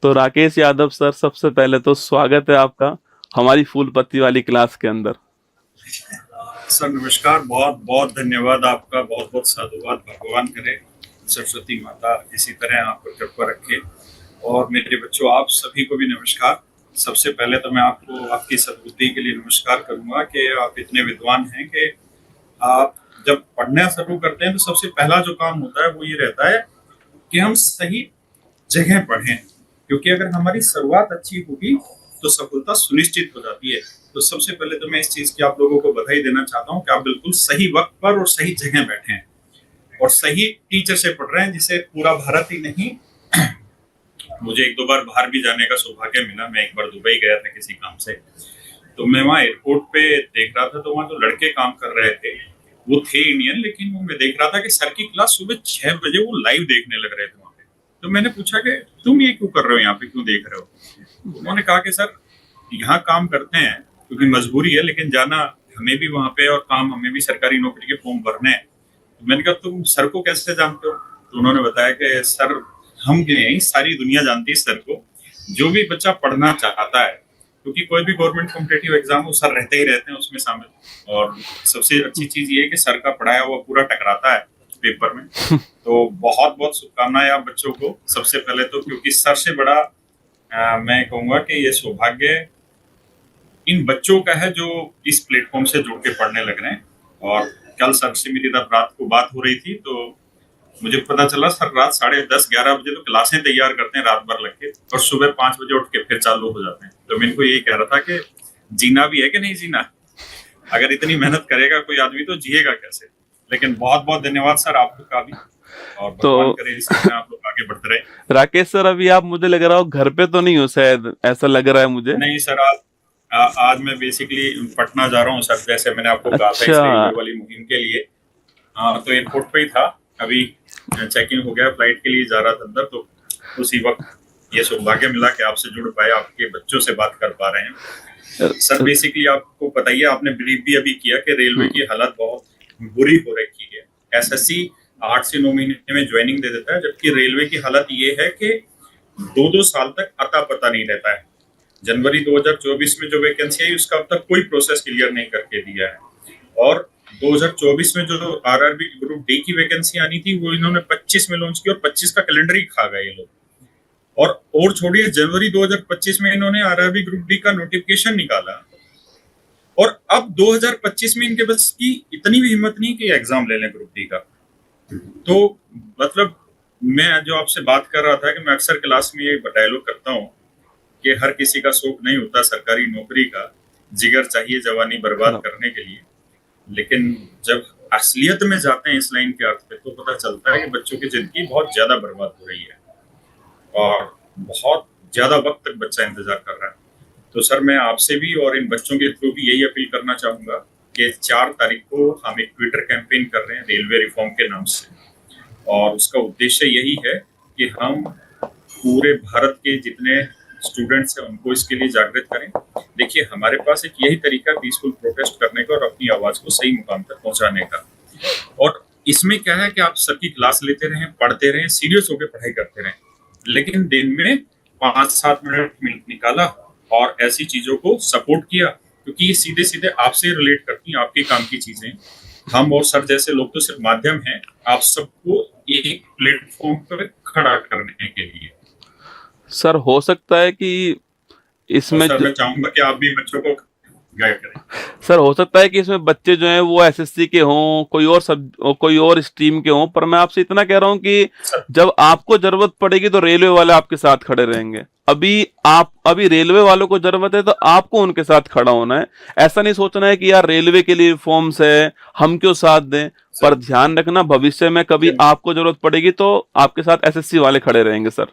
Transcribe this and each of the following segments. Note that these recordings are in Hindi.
तो राकेश यादव सर, सबसे पहले तो स्वागत है आपका हमारी फूल पत्ती वाली क्लास के अंदर। सर नमस्कार, बहुत बहुत धन्यवाद आपका, बहुत बहुत साधुवाद। भगवान करे सरस्वती माता इसी तरह आप पर कृपा रखे। और मेरे बच्चों, आप सभी को भी नमस्कार। सबसे पहले तो मैं आपको आपकी सद्बुद्धि के लिए नमस्कार करूंगा कि आप इतने विद्वान हैं कि आप जब पढ़ना शुरू करते हैं तो सबसे पहला जो काम होता है वो ये रहता है कि हम सही जगह पढ़ें, क्योंकि अगर हमारी शुरुआत अच्छी होगी तो सफलता सुनिश्चित हो जाती है। तो सबसे पहले तो मैं इस चीज की आप लोगों को बधाई देना चाहता हूँ कि आप बिल्कुल सही वक्त पर और सही जगह बैठे हैं और सही टीचर से पढ़ रहे हैं, जिसे पूरा भारत ही नहीं, मुझे एक दो बार बाहर भी जाने का सौभाग्य मिला। मैं एक बार दुबई गया था किसी काम से, तो मैं वहाँ एयरपोर्ट पे देख रहा था, तो वहाँ जो लड़के काम कर रहे थे वो थे इंडियन, लेकिन वो मैं देख रहा था कि सर की क्लास सुबह 6 बजे वो लाइव देखने लग रहे थे वहाँ पे। तो मैंने पूछा कि तुम ये क्यों कर रहे हो, यहाँ पे क्यों देख रहे हो? तो उन्होंने कहा कि सर यहाँ काम करते हैं क्योंकि मजबूरी है, लेकिन जाना हमें भी वहाँ पे और काम हमें भी सरकारी नौकरी के फॉर्म भरने हैं। तो मैंने कहा तुम सर को कैसे जानते हो? तो उन्होंने बताया कि सर हम नहीं, सारी दुनिया जानती है सर को। जो भी बच्चा पढ़ना चाहता है, क्योंकि कोई भी गवर्नमेंट कॉम्पिटेटिव एग्जाम हो, सर रहते ही रहते हैं उसमें शामिल। और सबसे अच्छी चीज ये है कि सर का पढ़ाया हुआ पूरा टकराता है पेपर में। तो बहुत बहुत शुभकामनाएं आप बच्चों को, सबसे पहले तो, क्योंकि सर से बड़ा मैं कहूंगा कि ये सौभाग्य इन बच्चों का है जो इस प्लेटफॉर्म से जुड़ के पढ़ने लग रहे हैं। और कल सर से मेरी तब रात को बात हो रही थी, तो मुझे पता चला सर रात 10:30-11 बजे तो क्लासें तैयार करते हैं रात भर लग के, और सुबह 5 बजे उठ के फिर चालू हो जाते हैं। तो मैं इनको यही कह रहा था कि जीना भी है कि नहीं जीना, अगर इतनी मेहनत करेगा कोई आदमी तो जिएगा कैसे। लेकिन बहुत बहुत धन्यवाद सर आपको का भी, और तो भगवान करे इसी तरह आप लोग आगे बढ़ते रहे। राकेश सर, अभी आप मुझे लग रहा हो घर पे तो नहीं हो शायद, ऐसा लग रहा है मुझे। नहीं सर, आज मैं बेसिकली पटना जा रहा हूँ सर, जैसे मैंने आपको कहा था अच्छा। इस रेलवे वाली मुहिम के लिए। हाँ, तो एयरपोर्ट पे ही था, अभी चेक इन हो गया, फ्लाइट के लिए जा रहा था अंदर। तो उसी वक्त ये सौभाग्य मिला कि आपसे जुड़ पाए, आपके बच्चों से बात कर पा रहे हैं सर। बेसिकली आपको पता ही है, आपने ब्रीफ भी अभी किया कि रेलवे की हालत बहुत बुरी हो रखी है। एसएससी 8 से 9 महीने में ज्वाइनिंग दे देता है, जबकि रेलवे की हालत ये है कि 2-2 साल तक अता पता नहीं रहता है। जनवरी 2024 में जो वैकेंसी आई उसका अब तक कोई प्रोसेस क्लियर नहीं करके दिया है। और 2024 में जो आरआरबी ग्रुप डी की वैकेंसी आनी थी वो इन्होंने 25 में लॉन्च की, और 25 का कैलेंडर ही खा गए ये लोग। और छोड़िए, जनवरी 2025 में इन्होंने आरआरबी ग्रुप डी का नोटिफिकेशन निकाला, और अब 2025 में इनके बस की इतनी भी हिम्मत नहीं कि एग्जाम ले लें ग्रुप डी का। तो मतलब मैं जो आपसे बात कर रहा था कि मैं अक्सर क्लास में ये डायलॉग करता हूँ कि हर किसी का शौक नहीं होता सरकारी नौकरी का, जिगर चाहिए जवानी बर्बाद करने के लिए। लेकिन जब असलियत में जाते हैं इस लाइन के अर्थ पे, तो पता चलता है कि बच्चों की जिंदगी बहुत ज्यादा बर्बाद हो रही है और बहुत ज्यादा वक्त तक बच्चा इंतजार कर रहा है। तो सर मैं आपसे भी और इन बच्चों के थ्रू भी यही अपील करना चाहूंगा कि 4 तारीख को हम एक ट्विटर कैंपेन कर रहे हैं रेलवे रिफॉर्म के नाम से, और उसका उद्देश्य यही है कि हम पूरे भारत के जितने स्टूडेंट्स हैं उनको इसके लिए जागृत करें। देखिए, हमारे पास एक यही तरीका पीसफुल प्रोटेस्ट करने का और अपनी आवाज को सही मुकाम तक पहुंचाने का। और इसमें क्या है कि आप सबकी क्लास लेते रहें, पढ़ते रहें, सीरियस होकर पढ़ाई करते रहें, लेकिन दिन में 5-7 मिनट निकाला और ऐसी चीजों को सपोर्ट किया, क्योंकि ये सीधे सीधे आपसे रिलेट करती हैं, आपके काम की चीजें। हम और सर जैसे लोग तो सिर्फ माध्यम हैं आप सबको एक प्लेटफॉर्म पर खड़ा करने के लिए। सर हो सकता है कि और इसमें सर मैं चाहूंगा कि आप भी बच्चों को गाइड करें। सर हो सकता है कि इसमें बच्चे जो हैं वो एसएससी के हों, कोई और स्ट्रीम के हों, पर मैं आपसे इतना कह रहा हूं कि सर जब आपको जरूरत पड़ेगी तो रेलवे वाले आपके साथ खड़े रहेंगे। अभी रेलवे वालों को जरूरत है तो आपको उनके साथ खड़ा होना है। ऐसा नहीं सोचना है कि यार रेलवे के लिए रिफॉर्म्स है, हम क्यों साथ दें। पर सर ध्यान रखना, भविष्य में कभी आपको जरूरत पड़ेगी तो आपके साथ एसएससी वाले खड़े रहेंगे सर।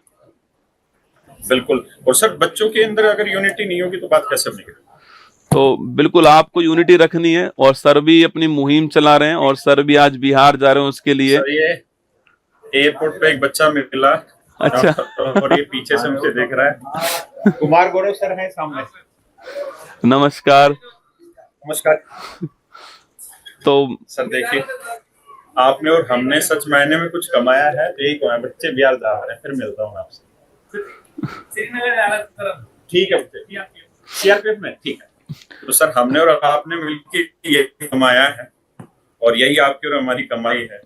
बिल्कुल। और सर बच्चों के अंदर अगर यूनिटी नहीं होगी तो बात कैसे बनेगी? तो बिल्कुल आपको यूनिटी रखनी है, और सर भी अपनी मुहिम चला रहे हैं, और सर भी आज बिहार जा रहे हैं उसके लिए। सर ये एयरपोर्ट पे एक बच्चा मिला, अच्छा। और ये पीछे से मुझे देख रहा है। कुमार गौरव सर है सामने। नमस्कार। नमस्कार। तो सर देखिए, आपने और हमने सच मायने में कुछ कमाया है, तो यही कमाया। बच्चे बिहार जा रहे हैं, फिर मिलता हूँ आपसे। श्रीनगर जाना तरफ ठीक है सीआरपीएफ में ठीक है। तो सर हमने और आपने मिलकर ये कमाया है और यही आपकी और हमारी कमाई है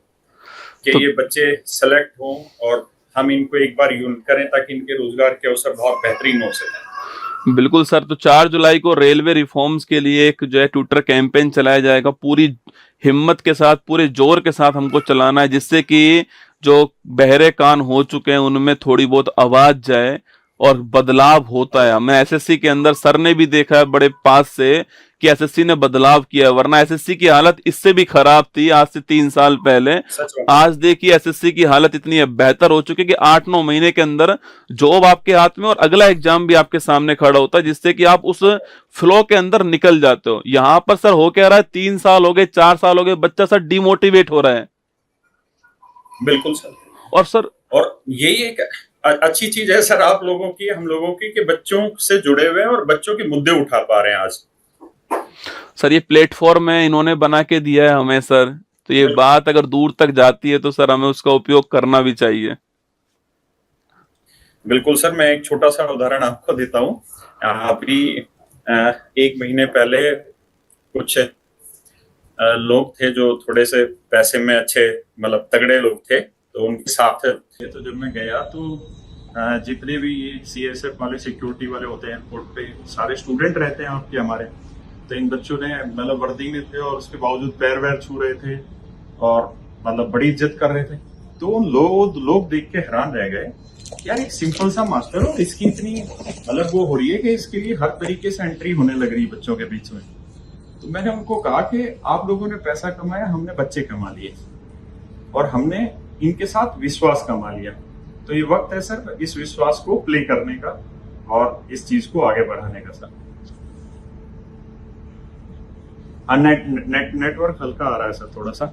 कि तो ये बच्चे सेलेक्ट हों और हम इनको एक बार यूज करें ताकि इनके रोजगार के अवसर बहुत बेहतरीन हो सके। बिल्कुल सर, तो 4 जुलाई को रेलवे रिफॉर्म्स के लिए एक जो है ट्विटर कैंपेन चलाया जाएगा। पूरी हिम्मत के साथ, पूरे जोर के साथ हमको चलाना है, जिससे कि जो बहरे कान हो चुके हैं उनमें थोड़ी बहुत आवाज जाए और बदलाव होता है। हमें एसएससी के अंदर सर ने भी देखा है बड़े पास से कि एसएससी ने बदलाव किया है, वरना एसएससी की हालत इससे भी खराब थी आज से 3 साल पहले। सच बात। आज देखिए एसएससी की हालत इतनी बेहतर हो चुकी है कि 8-9 महीने के अंदर जॉब आपके हाथ में और अगला एग्जाम भी आपके सामने खड़ा होता है, जिससे कि आप उस फ्लो के अंदर निकल जाते हो। यहाँ पर सर हो क्या रहा है, 3 साल हो गए, 4 साल हो गए, बच्चा सर डिमोटिवेट हो रहा है। बिल्कुल सर। और सर और यही एक अच्छी चीज है सर आप लोगों की, हम लोगों की, कि बच्चों से जुड़े हुए हैं और बच्चों के मुद्दे उठा पा रहे हैं आज। सर ये प्लेटफॉर्म है इन्होंने बना के दिया है हमें सर, तो ये बात अगर दूर तक जाती है तो सर हमें उसका उपयोग करना भी चाहिए। बिल्कुल सर, मैं एक छोटा सा उदाहरण आपको देता हूँ। अभी 1 महीने पहले कुछ लोग थे जो थोड़े से पैसे में अच्छे, मतलब तगड़े लोग थे, तो उनके साथ तो जब मैं गया तो जितने भी सीएसएफ वाले सिक्योरिटी वाले होते हैं एयरपोर्ट पे, सारे स्टूडेंट रहते हैं आपके हमारे। तो इन बच्चों ने मतलब वर्दी में थे और उसके बावजूद पैर वैर छू रहे थे और मतलब बड़ी इज्जत कर रहे थे। तो उन लोग देख के हैरान रह गए, यार एक सिंपल सा मास्टर और इसकी इतनी मतलब वो हो रही है कि इसके लिए हर तरीके से एंट्री होने लग रही है बच्चों के बीच में। तो मैंने उनको कहा कि आप लोगों ने पैसा कमाया, हमने बच्चे कमा लिए और हमने इनके साथ विश्वास कमा लिया। तो ये वक्त है सर इस विश्वास को प्ले करने का और इस चीज को आगे बढ़ाने का सर। नेटवर्क हल्का आ रहा है सर, थोड़ा सा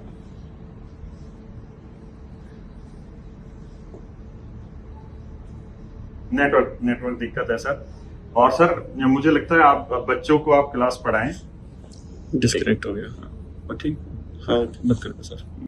नेटवर्क दिक्कत है सर। और सर मुझे लगता है आप बच्चों को आप क्लास पढ़ाएं। डिस्कनेक्ट हो गया, ठीक, हाँ मत करो सर।